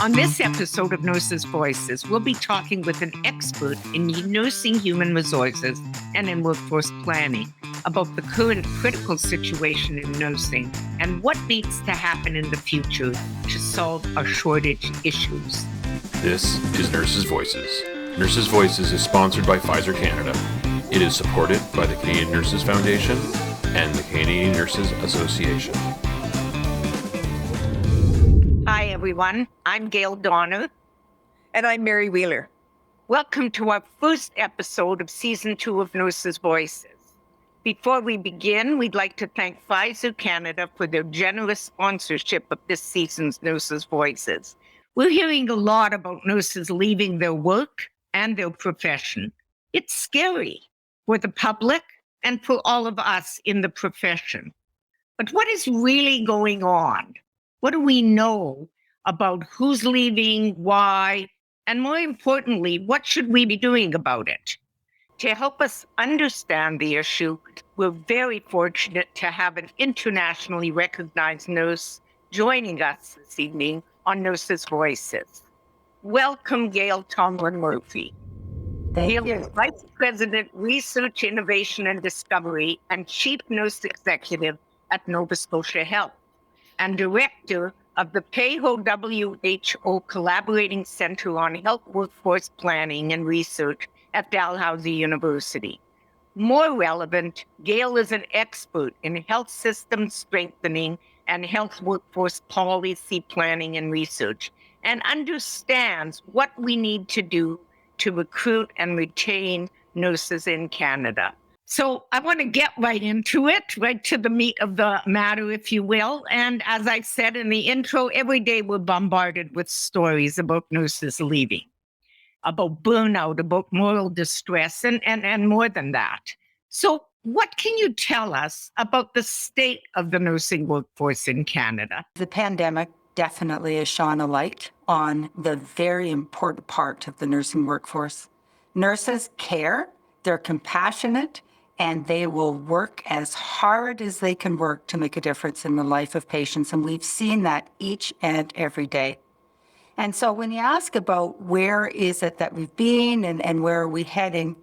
On this episode of Nurses' Voices, we'll be talking with an expert in nursing human resources and in workforce planning about the current critical situation in nursing and what needs to happen in the future to solve our shortage issues. This is Nurses' Voices. Nurses' Voices is sponsored by Pfizer Canada. It is supported by the Canadian Nurses Foundation and the Canadian Nurses Association. Hi, everyone. I'm Gail Donner. And I'm Mary Wheeler. Welcome to our first episode of Season 2 of Nurses' Voices. Before we begin, we'd like to thank Pfizer Canada for their generous sponsorship of this season's Nurses' Voices. We're hearing a lot about nurses leaving their work and their profession. It's scary for the public and for all of us in the profession. But what is really going on? What do we know about who's leaving, why, and more importantly, what should we be doing about it? To help us understand the issue, we're very fortunate to have an internationally recognized nurse joining us this evening on Nurses' Voices. Welcome, Gail Tomblin Murphy. Thank you. Is Vice President, Research, Innovation, and Discovery and Chief Nurse Executive at Nova Scotia Health, and Director of the PAHO WHO Collaborating Center on Health Workforce Planning and Research at Dalhousie University. More relevant, Gail is an expert in health system strengthening and health workforce policy planning and research, and understands what we need to do to recruit and retain nurses in Canada. So I want to get right into it, right to the meat of the matter, if you will. And as I said in the intro, every day we're bombarded with stories about nurses leaving, about burnout, about moral distress, and more than that. So what can you tell us about the state of the nursing workforce in Canada? The pandemic definitely has shone a light on the very important part of the nursing workforce. Nurses care, they're compassionate, and they will work as hard as they can work to make a difference in the life of patients. And we've seen that each and every day. And so when you ask about where is it that we've been and where are we heading,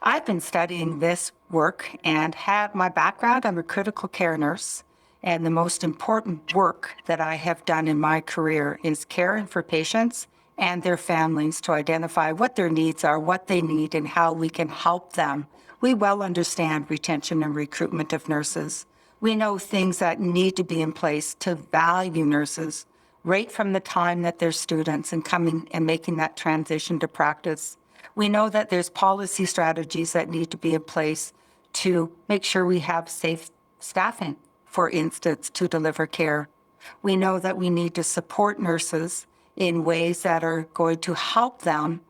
I've been studying this work and have my background. I'm a critical care nurse. And the most important work that I have done in my career is caring for patients and their families to identify what their needs are, what they need, and how we can help them. We well understand retention and recruitment of nurses. We know things that need to be in place to value nurses right from the time that they're students and coming and making that transition to practice. We know that there's policy strategies that need to be in place to make sure we have safe staffing, for instance, to deliver care. We know that we need to support nurses in ways that are going to help them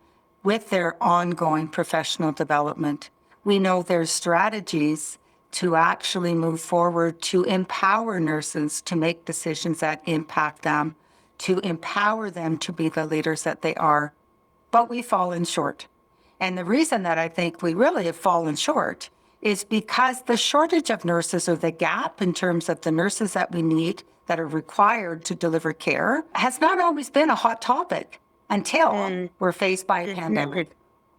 with their ongoing professional development. We know there's strategies to actually move forward to empower nurses to make decisions that impact them, to empower them to be the leaders that they are. But we've fallen short. And the reason that I think we really have fallen short is because the shortage of nurses, or the gap in terms of the nurses that we need that are required to deliver care, has not always been a hot topic until we're faced by a pandemic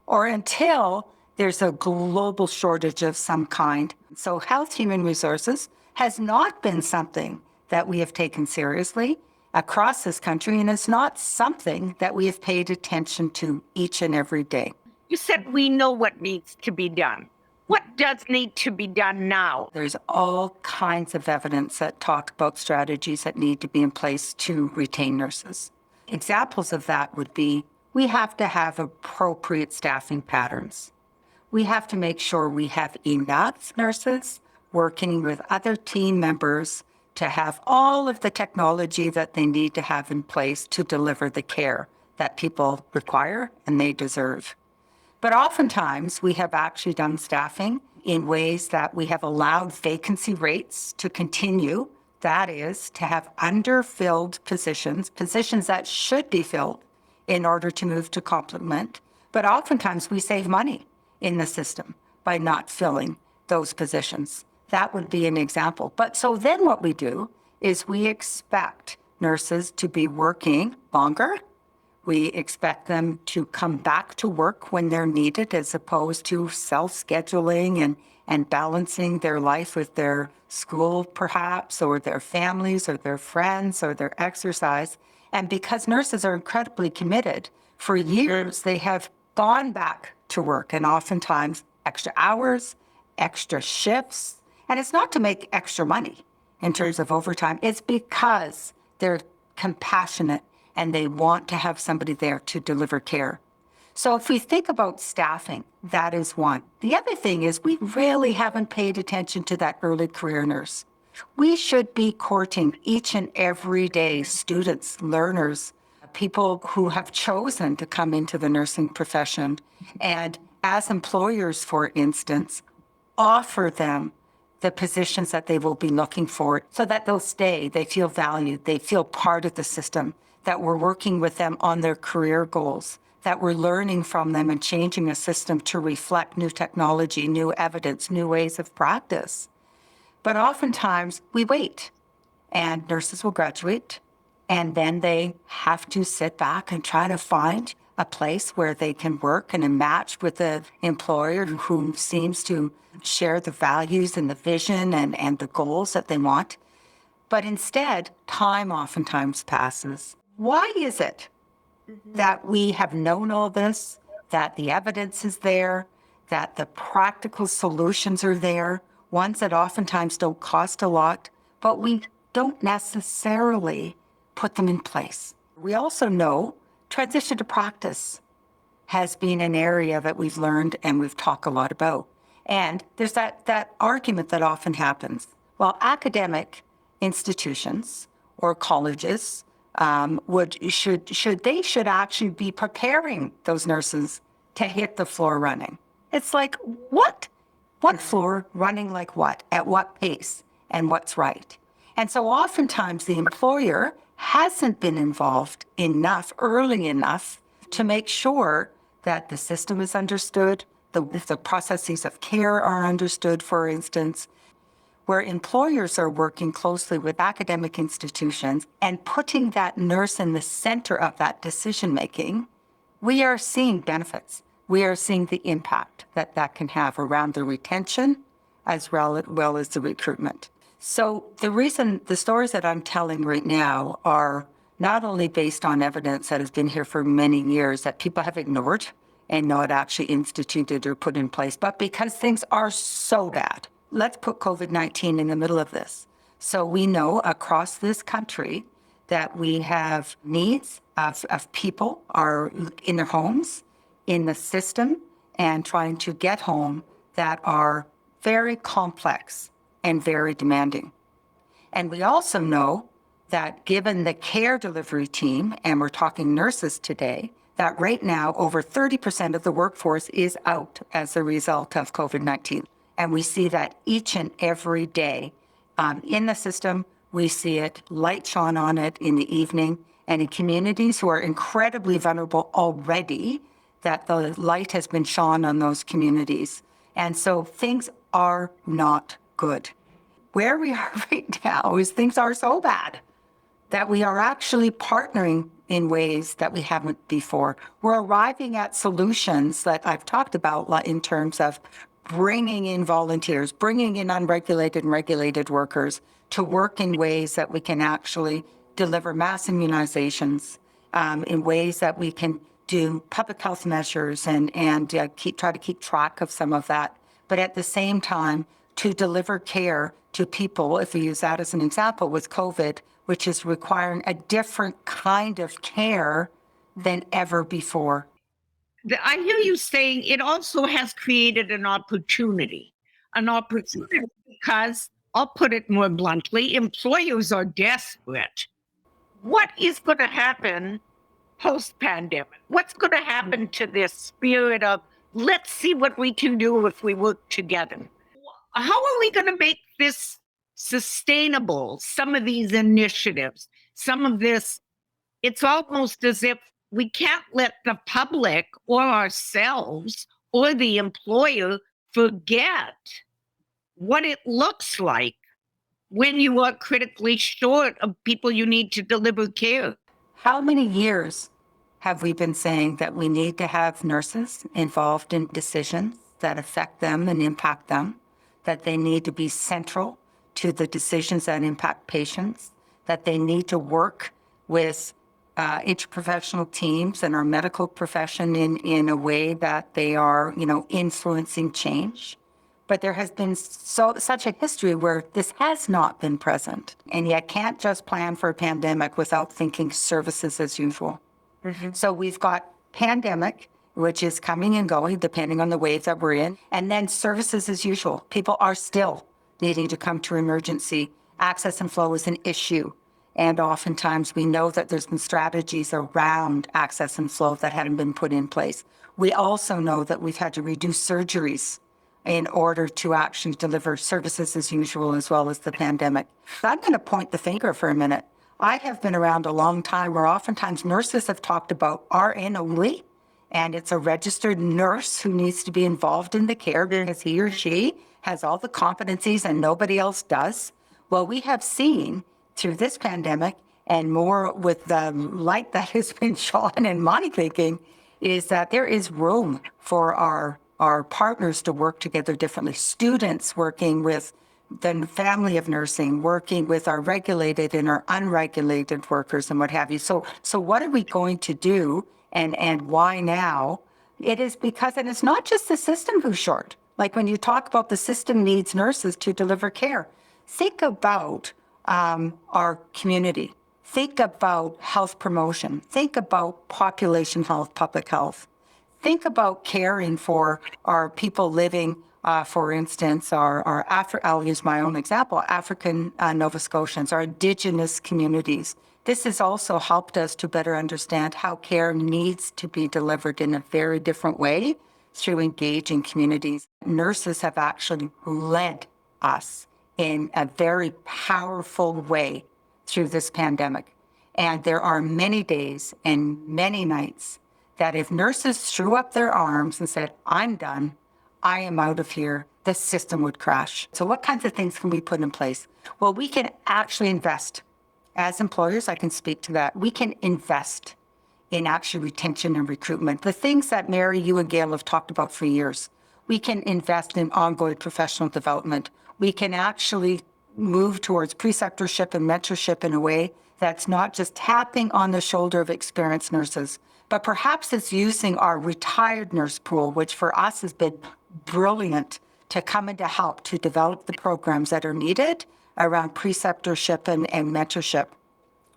or until there's a global shortage of some kind. So health human resources has not been something that we have taken seriously across this country, and it's not something that we have paid attention to each and every day. You said we know what needs to be done. What does need to be done now? There's all kinds of evidence that talk about strategies that need to be in place to retain nurses. Examples of that would be, we have to have appropriate staffing patterns. We have to make sure we have enough nurses working with other team members to have all of the technology that they need to have in place to deliver the care that people require and they deserve. But oftentimes, we have actually done staffing in ways that we have allowed vacancy rates to continue. That is, to have underfilled positions that should be filled in order to move to complement. But oftentimes, we save money in the system by not filling those positions. That would be an example. But so then what we do is we expect nurses to be working longer We expect them to come back to work when they're needed, as opposed to self-scheduling and balancing their life with their school, perhaps, or their families, or their friends, or their exercise. And because nurses are incredibly committed, for years they have gone back to work, and oftentimes extra hours, extra shifts. And it's not to make extra money in terms of overtime. It's because they're compassionate and they want to have somebody there to deliver care. So if we think about staffing, that is one. The other thing is we really haven't paid attention to that early career nurse. We should be courting each and every day students, learners, people who have chosen to come into the nursing profession. And as employers, for instance, offer them the positions that they will be looking for so that they'll stay, they feel valued, they feel part of the system, that we're working with them on their career goals, that we're learning from them and changing a system to reflect new technology, new evidence, new ways of practice. But oftentimes we wait, and nurses will graduate, and then they have to sit back and try to find a place where they can work and a match with an employer who seems to share the values and the vision and the goals that they want. But instead, time oftentimes passes. Why is it that we have known all this, that the evidence is there, that the practical solutions are there, ones that oftentimes don't cost a lot, but we don't necessarily put them in place? We also know transition to practice has been an area that we've learned and we've talked a lot about. And there's that argument that often happens. Well, academic institutions or colleges should actually be preparing those nurses to hit the floor running. It's like, what? What floor running like what? At what pace? And what's right? And so oftentimes the employer hasn't been involved enough, early enough, to make sure that the system is understood, the processes of care are understood, for instance, where employers are working closely with academic institutions and putting that nurse in the center of that decision-making. We are seeing benefits. We are seeing the impact that that can have around the retention as well as the recruitment. So the stories that I'm telling right now are not only based on evidence that has been here for many years that people have ignored and not actually instituted or put in place, but because things are so bad. Let's put COVID-19 in the middle of this. So we know across this country that we have needs of people are in their homes, in the system, and trying to get home that are very complex and very demanding. And we also know that given the care delivery team, and we're talking nurses today, that right now over 30% of the workforce is out as a result of COVID-19. And we see that each and every day in the system. We see it, light shone on it in the evening, and in communities who are incredibly vulnerable already, that the light has been shone on those communities. And so things are not good. Where we are right now is things are so bad that we are actually partnering in ways that we haven't before. We're arriving at solutions that I've talked about in terms of bringing in volunteers, bringing in unregulated and regulated workers to work in ways that we can actually deliver mass immunizations, in ways that we can do public health measures and try to keep track of some of that. But at the same time, to deliver care to people, if we use that as an example with COVID, which is requiring a different kind of care than ever before. I hear you saying it also has created an opportunity because, I'll put it more bluntly, employers are desperate. What is going to happen post-pandemic? What's going to happen to this spirit of, let's see what we can do if we work together? How are we going to make this sustainable, some of these initiatives, some of this? It's almost as if we can't let the public or ourselves or the employer forget what it looks like when you are critically short of people you need to deliver care. How many years have we been saying that we need to have nurses involved in decisions that affect them and impact them, that they need to be central to the decisions that impact patients, that they need to work with interprofessional teams and our medical profession in a way that they are, influencing change. But there has been such a history where this has not been present. And you can't just plan for a pandemic without thinking services as usual. Mm-hmm. So we've got pandemic, which is coming and going depending on the wave that we're in. And then services as usual. People are still needing to come to emergency. Access and flow is an issue. And oftentimes we know that there's been strategies around access and flow that hadn't been put in place. We also know that we've had to reduce surgeries in order to actually deliver services as usual, as well as the pandemic. So I'm going to point the finger for a minute. I have been around a long time where oftentimes nurses have talked about RN only, and it's a registered nurse who needs to be involved in the care because he or she has all the competencies and nobody else does. Well, we have seen through this pandemic, and more with the light that has been shone in my thinking, is that there is room for our partners to work together differently. Students working with the family of nursing, working with our regulated and our unregulated workers and what have you. So what are we going to do and why now? It is because, and it's not just the system who's short. Like when you talk about the system needs nurses to deliver care, think about our community. Think about health promotion. Think about population health, public health. Think about caring for our people living, for instance, I'll use my own example, African Nova Scotians, our Indigenous communities. This has also helped us to better understand how care needs to be delivered in a very different way through engaging communities. Nurses have actually led us in a very powerful way through this pandemic. And there are many days and many nights that if nurses threw up their arms and said, I'm done, I am out of here, the system would crash. So what kinds of things can we put in place? Well, we can actually invest. As employers, I can speak to that. We can invest in actual retention and recruitment. The things that Mary, you and Gail have talked about for years. We can invest in ongoing professional development. We can actually move towards preceptorship and mentorship in a way that's not just tapping on the shoulder of experienced nurses, but perhaps it's using our retired nurse pool, which for us has been brilliant to come in to help to develop the programs that are needed around preceptorship and mentorship.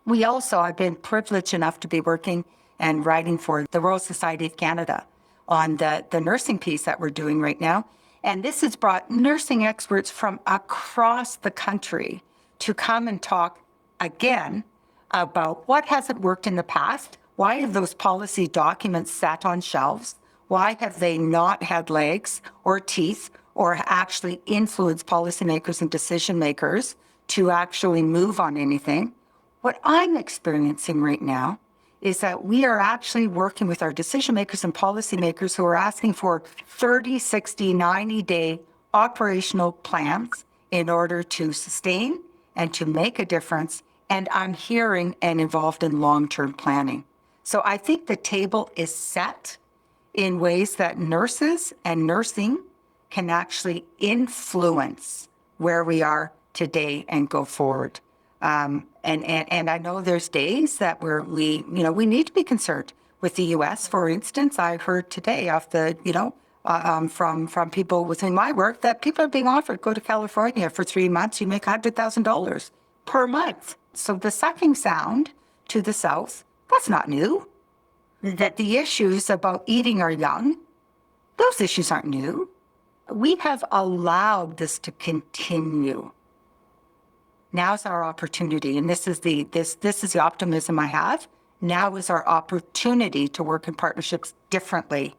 We also, I've been privileged enough to be working and writing for the Royal Society of Canada on the nursing piece that we're doing right now. And this has brought nursing experts from across the country to come and talk again about what hasn't worked in the past. Why have those policy documents sat on shelves? Why have they not had legs or teeth or actually influenced policymakers and decision makers to actually move on anything? What I'm experiencing right now is that we are actually working with our decision makers and policymakers who are asking for 30, 60, 90-day operational plans in order to sustain and to make a difference. And I'm hearing and involved in long-term planning. So I think the table is set in ways that nurses and nursing can actually influence where we are today and go forward. And I know there's days that where we need to be concerned with the U.S. For instance, I heard today off the, from people with whom I work that people are being offered, go to California for 3 months, you make $100,000 per month. So the sucking sound to the south, that's not new. That the issues about eating our young, those issues aren't new. We have allowed this to continue. Now's our opportunity, and this is the optimism I have. Now is our opportunity to work in partnerships differently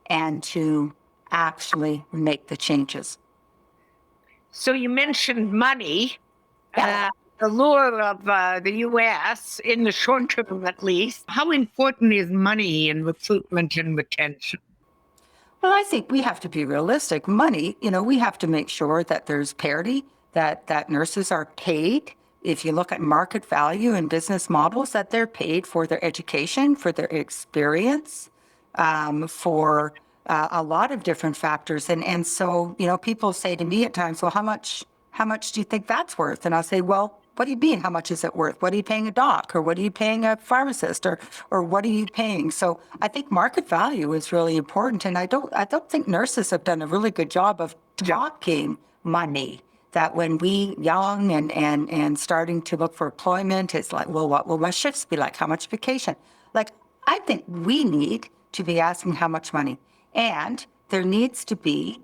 and to actually make the changes. So you mentioned money. The lure of the U.S., in the short term at least. How important is money in recruitment and retention? Well, I think we have to be realistic. Money, we have to make sure that there's parity, that nurses are paid if you look at market value and business models, that they're paid for their education, for their experience, for a lot of different factors. And so, people say to me at times, well, how much do you think that's worth? And I'll say, well, what do you mean? How much is it worth? What are you paying a doc, or what are you paying a pharmacist, or what are you paying? So I think market value is really important. And I don't think nurses have done a really good job of talking money. That when we young and starting to look for employment, it's like, well, what will my shifts be like? How much vacation? Like, I think we need to be asking how much money. And there needs to be,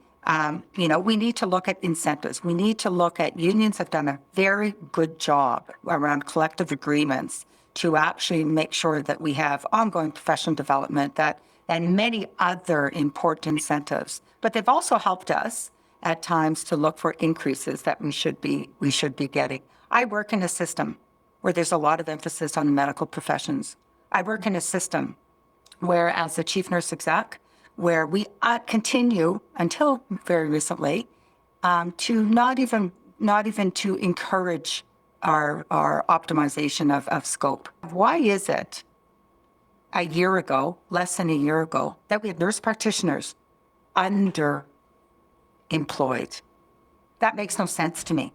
we need to look at incentives. We need to look at, unions have done a very good job around collective agreements to actually make sure that we have ongoing professional development and many other important incentives. But they've also helped us at times to look for increases that we should be getting. I work in a system where there's a lot of emphasis on medical professions. I work in a system where, as the chief nurse exec, where we continue until very recently to not even to encourage our optimization of scope. Why is it less than a year ago, that we had nurse practitioners underemployed? That makes no sense to me.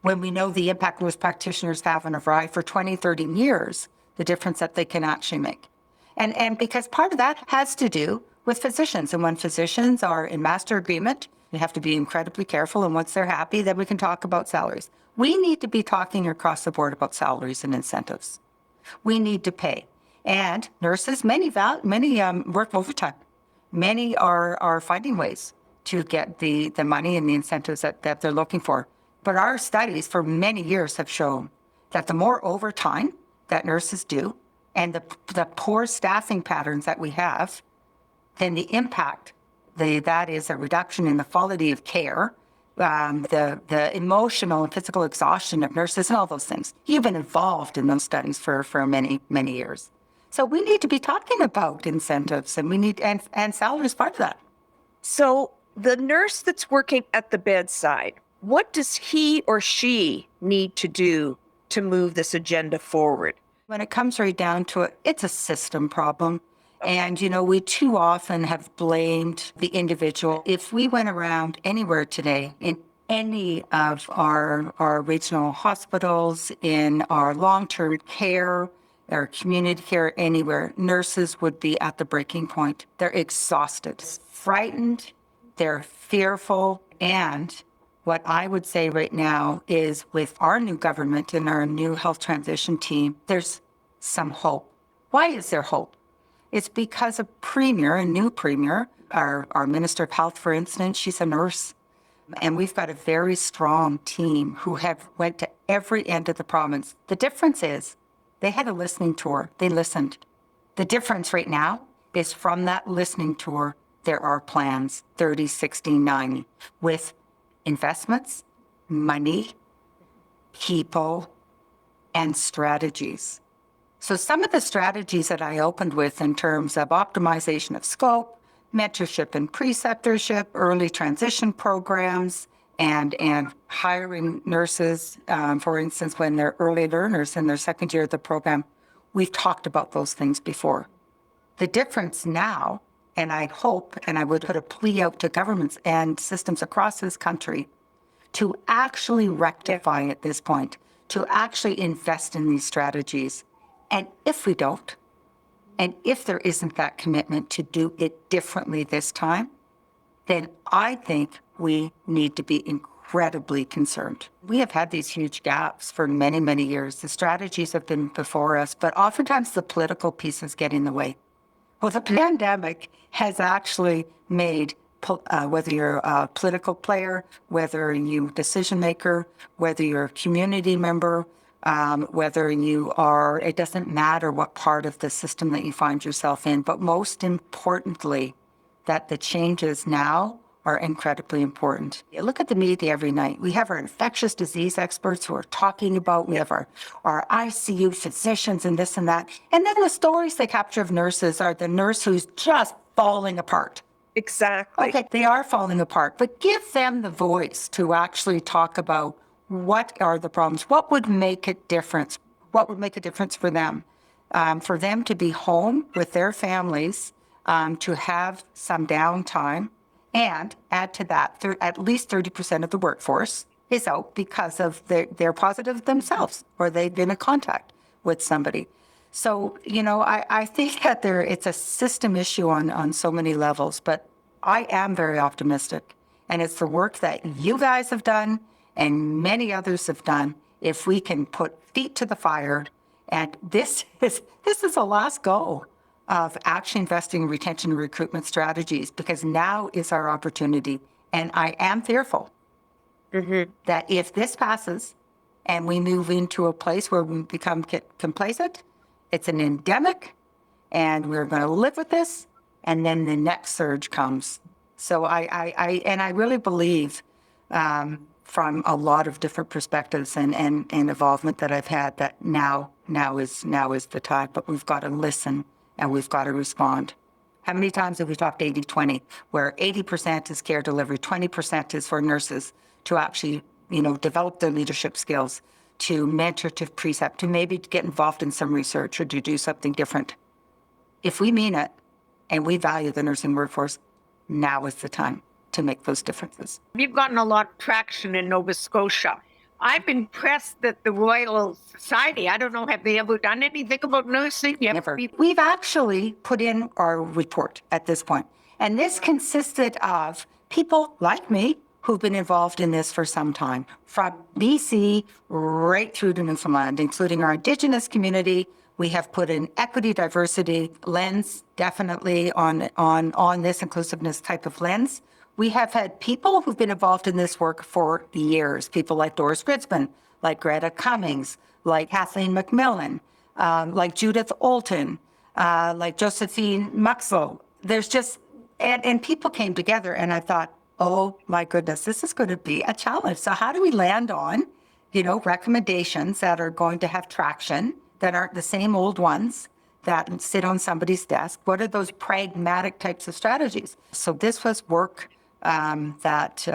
When we know the impact nurse practitioners have on a variety for 20, 30 years, the difference that they can actually make. And because part of that has to do with physicians. And when physicians are in master agreement, we have to be incredibly careful. And once they're happy, then we can talk about salaries. We need to be talking across the board about salaries and incentives. We need to pay. And nurses, many work overtime. Many are finding ways to get the money and the incentives that they're looking for. But our studies for many years have shown that the more overtime that nurses do and the poor staffing patterns that we have, then the impact, that is a reduction in the quality of care, the emotional and physical exhaustion of nurses and all those things. You've been involved in those studies for many, many years. So we need to be talking about incentives, and we need, and salary is part of that. So the nurse that's working at the bedside, what does he or she need to do to move this agenda forward? When it comes right down to it, it's a system problem. And, we too often have blamed the individual. If we went around anywhere today, in any of our regional hospitals, in our long-term care, our community care, anywhere, nurses would be at the breaking point. They're exhausted, frightened, they're fearful. And what I would say right now is, with our new government and our new health transition team, there's some hope. Why is there hope? It's because a new premier, our Minister of Health, for instance, she's a nurse. And we've got a very strong team who have went to every end of the province. The difference is they had a listening tour. They listened. The difference right now is, from that listening tour, there are plans, 30, 60, 90, with investments, money, people, and strategies. So some of the strategies that I opened with in terms of optimization of scope, mentorship and preceptorship, early transition programs, and hiring nurses, for instance, when they're early learners in their second year of the program, we've talked about those things before. The difference now, and I hope, and I would put a plea out to governments and systems across this country to actually rectify at this point, to actually invest in these strategies. And if we don't, and if there isn't that commitment to do it differently this time, then I think we need to be incredibly concerned. We have had these huge gaps for many, many years. The strategies have been before us, but oftentimes the political pieces get in the way. Well, the pandemic has actually made, whether you're a political player, whether you're a decision maker, whether you're a community member, whether you are, it doesn't matter what part of the system that you find yourself in, but most importantly, that the changes now are incredibly important. You look at the media every night. We have our infectious disease experts who are talking about, we have our ICU physicians and this and that. And then the stories they capture of nurses are the nurse who's just falling apart. Exactly. Okay, they are falling apart, but give them the voice to actually talk about what are the problems? What would make a difference? What would make a difference for them? For them to be home with their families, to have some downtime, and add to that, at least 30% of the workforce is out because of they're positive themselves or they've been in contact with somebody. So, I think that it's a system issue on so many levels, but I am very optimistic. And it's the work that you guys have done and many others have done. If we can put feet to the fire, and this is the last go of actually investing in retention and recruitment strategies, because now is our opportunity. And I am fearful that if this passes and we move into a place where we become complacent, it's an endemic and we're going to live with this. And then the next surge comes. So I really believe from a lot of different perspectives and involvement that I've had that now is the time, but we've got to listen and we've got to respond. How many times have we talked 80-20, where 80% is care delivery, 20% is for nurses to actually, develop their leadership skills, to mentor, to precept, to maybe get involved in some research or to do something different. If we mean it and we value the nursing workforce, now is the time to make those differences. You've gotten a lot of traction in Nova Scotia. I'm impressed that the Royal Society, I don't know, have they ever done anything about nursing? Never. We've actually put in our report at this point, and this consisted of people like me who've been involved in this for some time, from BC right through to Newfoundland, including our Indigenous community. We have put an equity, diversity lens, definitely on this inclusiveness type of lens. We have had people who've been involved in this work for years, people like Doris Gridsman, like Greta Cummings, like Kathleen McMillan, like Judith Olton, like Josephine Muxel. There's just, and people came together and I thought, oh my goodness, this is going to be a challenge. So how do we land on, recommendations that are going to have traction, that aren't the same old ones that sit on somebody's desk? What are those pragmatic types of strategies? So this was work that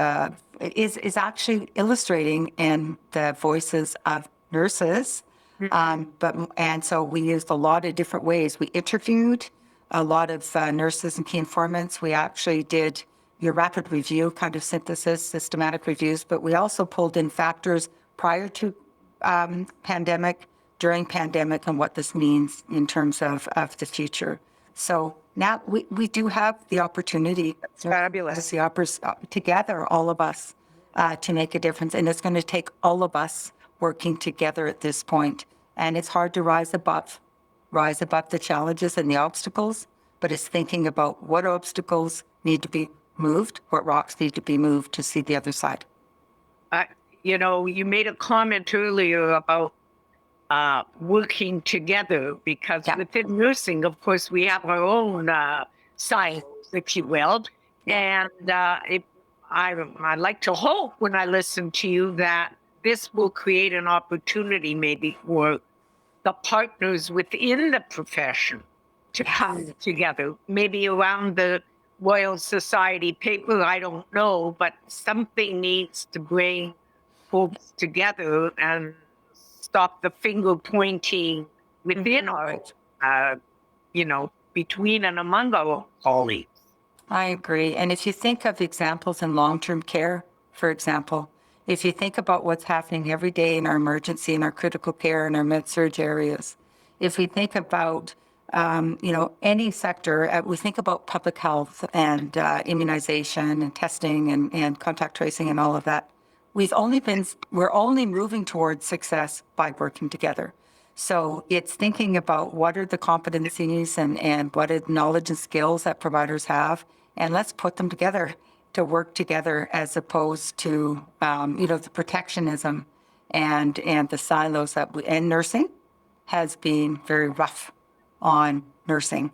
is actually illustrating in the voices of nurses. And so we used a lot of different ways. We interviewed a lot of nurses and key informants. We actually did your rapid review kind of synthesis, systematic reviews, but we also pulled in factors prior to pandemic, during pandemic, and what this means in terms of the future. So now we do have the opportunity, Fabulous, together, all of us, to make a difference. And it's going to take all of us working together at this point. And it's hard to rise above the challenges and the obstacles, but it's thinking about what obstacles need to be moved, what rocks need to be moved to see the other side. You made a comment earlier about working together, because within nursing, of course, we have our own silos, if you will. And I like to hope when I listen to you that this will create an opportunity maybe for the partners within the profession to come together, maybe around the Royal Society paper, I don't know, but something needs to bring folks together and stop the finger pointing within our, between and among our colleagues. I agree. And if you think of examples in long-term care, for example, if you think about what's happening every day in our emergency, in our critical care, in our med-surg areas, if we think about any sector, we think about public health and immunization and testing and contact tracing and all of that. We're only moving towards success by working together. So it's thinking about what are the competencies and what are the knowledge and skills that providers have, and let's put them together to work together, as opposed to the protectionism and the silos and nursing has been very rough on nursing.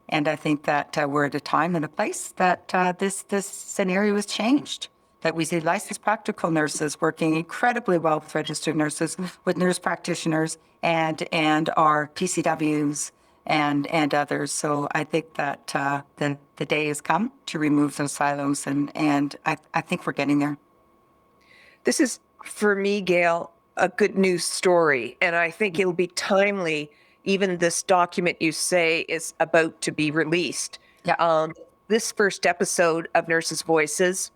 And I think that we're at a time and a place that this scenario has changed, that we see licensed practical nurses working incredibly well with registered nurses, with nurse practitioners and our PCWs and others. So I think that the day has come to remove those silos, and I think we're getting there. This is for me, Gail, a good news story. And I think it'll be timely. Even this document you say is about to be released. Yeah. This first episode of Nurses' Voices,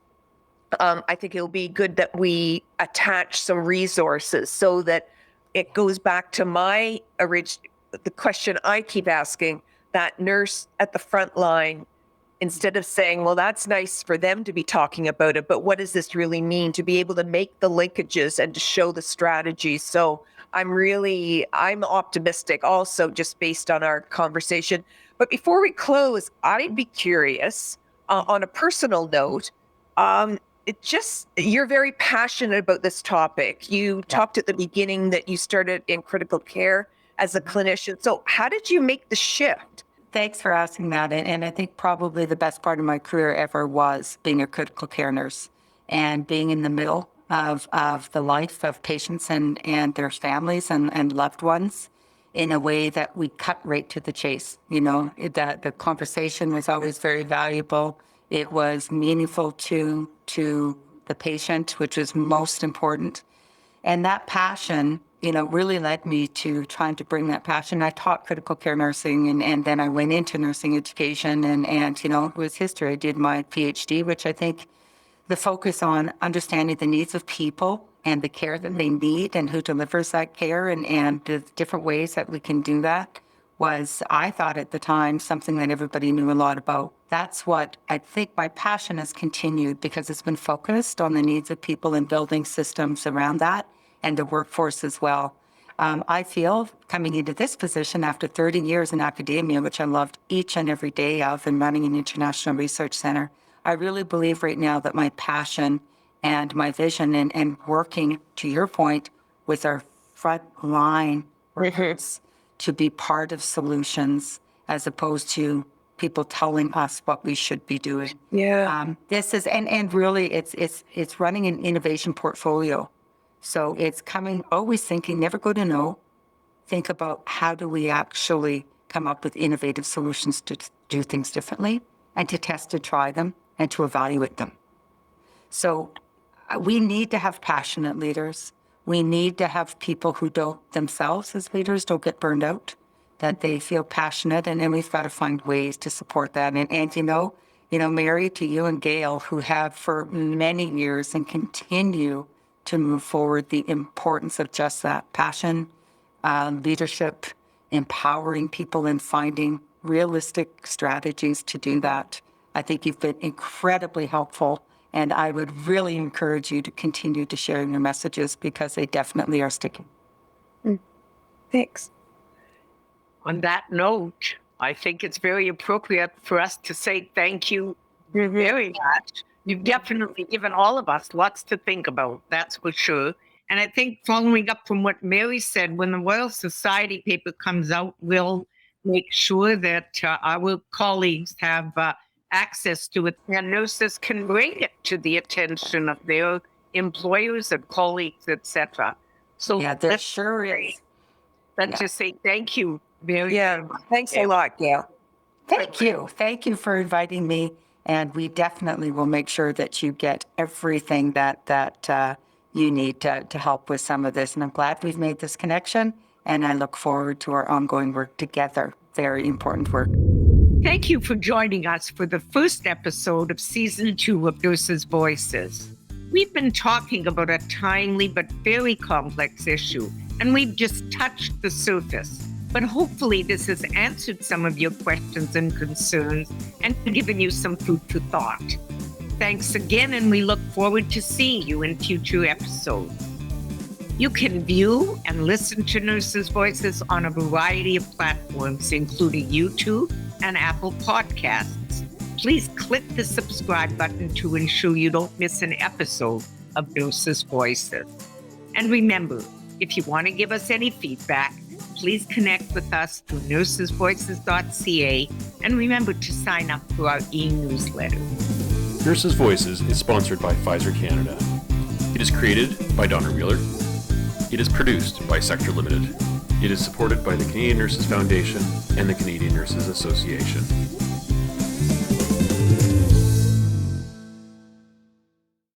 I think it'll be good that we attach some resources so that it goes back to the question I keep asking, that nurse at the front line, instead of saying, well, that's nice for them to be talking about it, but what does this really mean, to be able to make the linkages and to show the strategies. So I'm optimistic also, just based on our conversation. But before we close, I'd be curious, on a personal note, you're very passionate about this topic. You talked at the beginning that you started in critical care as a clinician. So how did you make the shift? Thanks for asking that. And I think probably the best part of my career ever was being a critical care nurse and being in the middle of the life of patients and their families and loved ones in a way that we cut right to the chase. That the conversation was always very valuable. It was meaningful to the patient, which was most important. And that passion, really led me to trying to bring that passion. I taught critical care nursing and then I went into nursing education and it was history. I did my PhD, which I think the focus on understanding the needs of people and the care that they need and who delivers that care and the different ways that we can do that was, I thought at the time, something that everybody knew a lot about. That's what I think my passion has continued, because it's been focused on the needs of people and building systems around that and the workforce as well. I feel coming into this position after 30 years in academia, which I loved each and every day of, and running an international research center, I really believe right now that my passion and my vision and working, to your point, with our frontline workers to be part of solutions as opposed to people telling us what we should be doing. Yeah. This is, and really it's running an innovation portfolio. So it's coming, always thinking, never go to no. Think about how do we actually come up with innovative solutions to do things differently and to test and try them and to evaluate them. So we need to have passionate leaders. We need to have people who don't themselves as leaders don't get burned out, that they feel passionate, and then we've got to find ways to support that. And Mary, to you and Gail, who have for many years and continue to move forward the importance of just that passion, leadership, empowering people and finding realistic strategies to do that. I think you've been incredibly helpful. And I would really encourage you to continue to share your messages because they definitely are sticking. Thanks. On that note, I think it's very appropriate for us to say thank you very much. You've definitely given all of us lots to think about, that's for sure. And I think following up from what Mary said, when the Royal Society paper comes out, we'll make sure that our colleagues have access to it, and nurses can bring it to the attention of their employers and colleagues, etc. So yeah, there sure is. Let's just say thank you very much. Thanks a lot, Gail. Thank you. Thank you for inviting me. And we definitely will make sure that you get everything that you need to help with some of this. And I'm glad we've made this connection. And I look forward to our ongoing work together. Very important work. Thank you for joining us for the first episode of Season 2 of Nurses' Voices. We've been talking about a timely but very complex issue, and we've just touched the surface. But hopefully this has answered some of your questions and concerns and given you some food for thought. Thanks again, and we look forward to seeing you in future episodes. You can view and listen to Nurses' Voices on a variety of platforms, including YouTube and Apple Podcasts. Please click the subscribe button to ensure you don't miss an episode of Nurses' Voices. And remember, if you want to give us any feedback, please connect with us through nursesvoices.ca, and remember to sign up for our e-newsletter. Nurses' Voices is sponsored by Pfizer Canada. It is created by Donna Wheeler. It is produced by Sector Limited. It is supported by the Canadian Nurses Foundation and the Canadian Nurses Association.